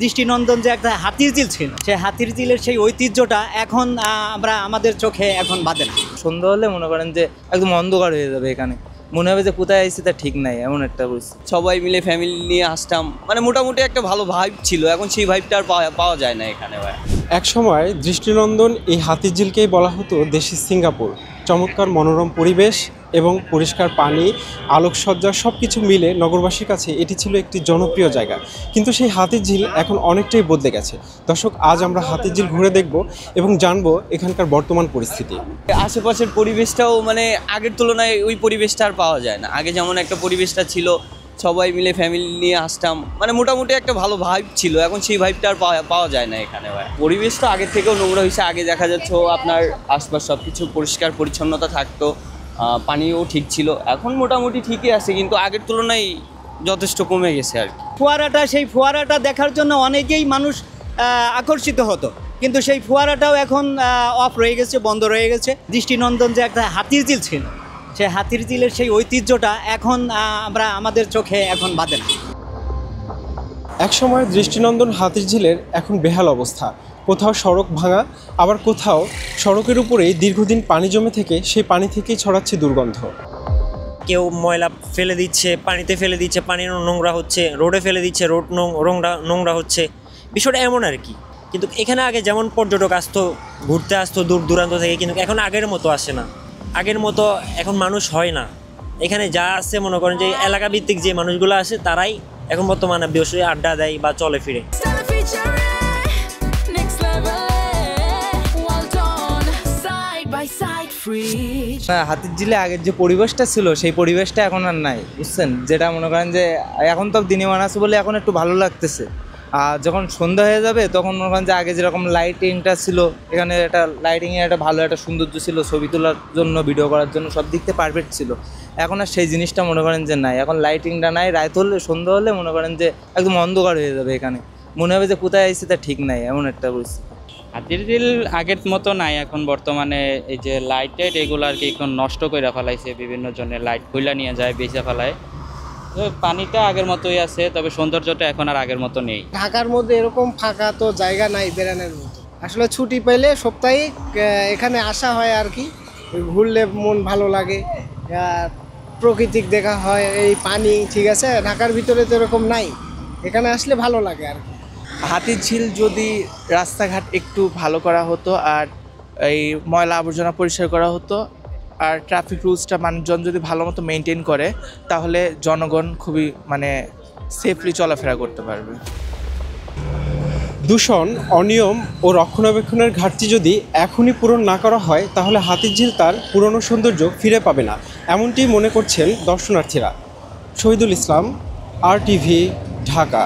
দৃষ্টিনন্দন যে একটা হাতির ঝিল ছিল, সেই হাতির ঝিলের সেই ঐতিহ্যটা এখন আমরা আমাদের চোখে এখন বাঁধে না। সন্ধ্যা হলে মনে করেন যে একদম অন্ধকার হয়ে যাবে, এখানে মনে হবে যে কোথায় আইসি তা ঠিক নাই, এমন একটা পরিস্থিতি। সবাই মিলে ফ্যামিলি নিয়ে আসতাম, মানে মোটামুটি একটা ভালো ভাইব ছিল। এখন সেই ভাইবটা আর পাওয়া যায় না এখানে। এক সময় দৃষ্টিনন্দন এই হাতির ঝিলকেই বলা হতো দেশি সিঙ্গাপুর। চমৎকার মনোরম পরিবেশ এবং পরিষ্কার পানি, আলোকসজ্জা সব কিছু মিলে নগরবাসীর কাছে এটি ছিল একটি জনপ্রিয় জায়গা। কিন্তু সেই হাতির ঝিল এখন অনেকটাই বদলে গেছে। দর্শক, আজ আমরা হাতির ঝিল ঘুরে দেখব এবং জানবো এখানকার বর্তমান পরিস্থিতি। আশেপাশের পরিবেশটাও মানে আগের তুলনায় ওই পরিবেশটা আর পাওয়া যায় না। আগে যেমন একটা পরিবেশটা ছিল, সবাই মিলে ফ্যামিলি নিয়ে আসতাম, মানে মোটামুটি একটা ভালো ভাইব ছিল। এখন সেই ভাইবটা আর পাওয়া যায় না এখানে। পরিবেশটা আগের থেকেও নোংরা হয়েছে। আগে দেখা যাচ্ছে আপনার আশপাশ সব কিছু পরিষ্কার পরিচ্ছন্নতা থাকতো, পানিও ঠিক ছিল। এখন মোটামুটি ঠিকই আছে, কিন্তু আগের তুলনায় যথেষ্ট কমে গেছে আর কি। সেই ফোয়ারাটা দেখার জন্য অনেকেই মানুষ আকর্ষিত হতো, কিন্তু সেই ফোয়ারাটাও এখন অফ রয়ে গেছে, বন্ধ রয়ে গেছে। দৃষ্টিনন্দন যে একটা হাতির ঝিল ছিল, সেই হাতির ঝিলের সেই ঐতিহ্যটা এখন আমরা আমাদের চোখে এখন বাঁধে না। একসময় দৃষ্টিনন্দন হাতির ঝিলের এখন বেহাল অবস্থা। কোথাও সড়ক ভাঙা, আবার কোথাও সড়কের উপরেই দীর্ঘদিন পানি জমে থেকে সেই পানি থেকেই ছড়াচ্ছে দুর্গন্ধ। কেউ ময়লা ফেলে দিচ্ছে, পানিতে ফেলে দিচ্ছে, পানি নোংরা হচ্ছে, রোডে ফেলে দিচ্ছে, রোড নোংরা হচ্ছে। বিষয়টা এমন আর কি। কিন্তু এখানে আগে যেমন পর্যটক আসতো, ঘুরতে আসতো দূর দূরান্ত থেকে, কিন্তু এখন আগের মতো আসে না। আগের মতো এখন মানুষ হয় না। এখানে যা আছে মনে করেন যে এলাকা ভিত্তিক যে মানুষগুলো আসে তারাই এখন বর্তমানে বসে আড্ডা দেয় বা চলে ফিরে। হাতির ঝিলে আগের যে পরিবেশটা ছিল সেই পরিবেশটা এখন আর নাই, বুঝছেন? যেটা মনে করেন যে এখন তো দিনে আছে বলে এখন একটু ভালো লাগতেছে। আর যখন সন্ধ্যা হয়ে যাবে তখন মনে করেন যে আগে যেরকম লাইটিংটা ছিল, এখানে একটা লাইটিংয়ের একটা ভালো একটা সৌন্দর্য ছিল, ছবি তোলার জন্য, ভিডিও করার জন্য সব দিক থেকে পারফেক্ট ছিল। এখন আর সেই জিনিসটা মনে করেন যে নাই। এখন লাইটিংটা নাই, রাত হলে সন্ধ্যা হলে মনে করেন যে একদম অন্ধকার হয়ে যাবে, এখানে মনে হবে যে কোথায় আইসি তা ঠিক নাই, এমন একটা পরিস্থিতি। হাতির ঝিল আগের মতো নাই এখন বর্তমানে। এই যে লাইট এগুলো আর কি এখন নষ্ট করে ফেলাইছে, বিভিন্ন জনের লাইট খুইলা নিয়ে যায়, বেঁচে ফেলায়। তো পানিটা আগের মতোই আছে, তবে সৌন্দর্যটা এখন আর আগের মতো নেই। ঢাকার মধ্যে এরকম ফাঁকা তো জায়গা নাই বেড়ানোর মতো। আসলে ছুটি পেলে সাপ্তাহিক এখানে আসা হয় আর কি। ঘুরলে মন ভালো লাগে, প্রকৃতিক দেখা হয়, এই পানি ঠিক আছে। ঢাকার ভিতরে তো এরকম নাই, এখানে আসলে ভালো লাগে আর কি। হাতির ঝিল যদি রাস্তাঘাট একটু ভালো করা হতো, আর এই ময়লা আবর্জনা পরিষ্কার করা হতো, আর ট্রাফিক রুলসটা মানুষজন যদি ভালো মতো মেনটেন করে, তাহলে জনগণ খুবই সেফলি চলাফেরা করতে পারবে। দূষণ, অনিয়ম ও রক্ষণাবেক্ষণের ঘাটতি যদি এখনই পূরণ না করা হয়, তাহলে হাতির ঝিল তার পুরনো সৌন্দর্য ফিরে পাবে না, এমনটি মনে করছেন দর্শনার্থীরা। শহীদুল ইসলাম, RTV, ঢাকা।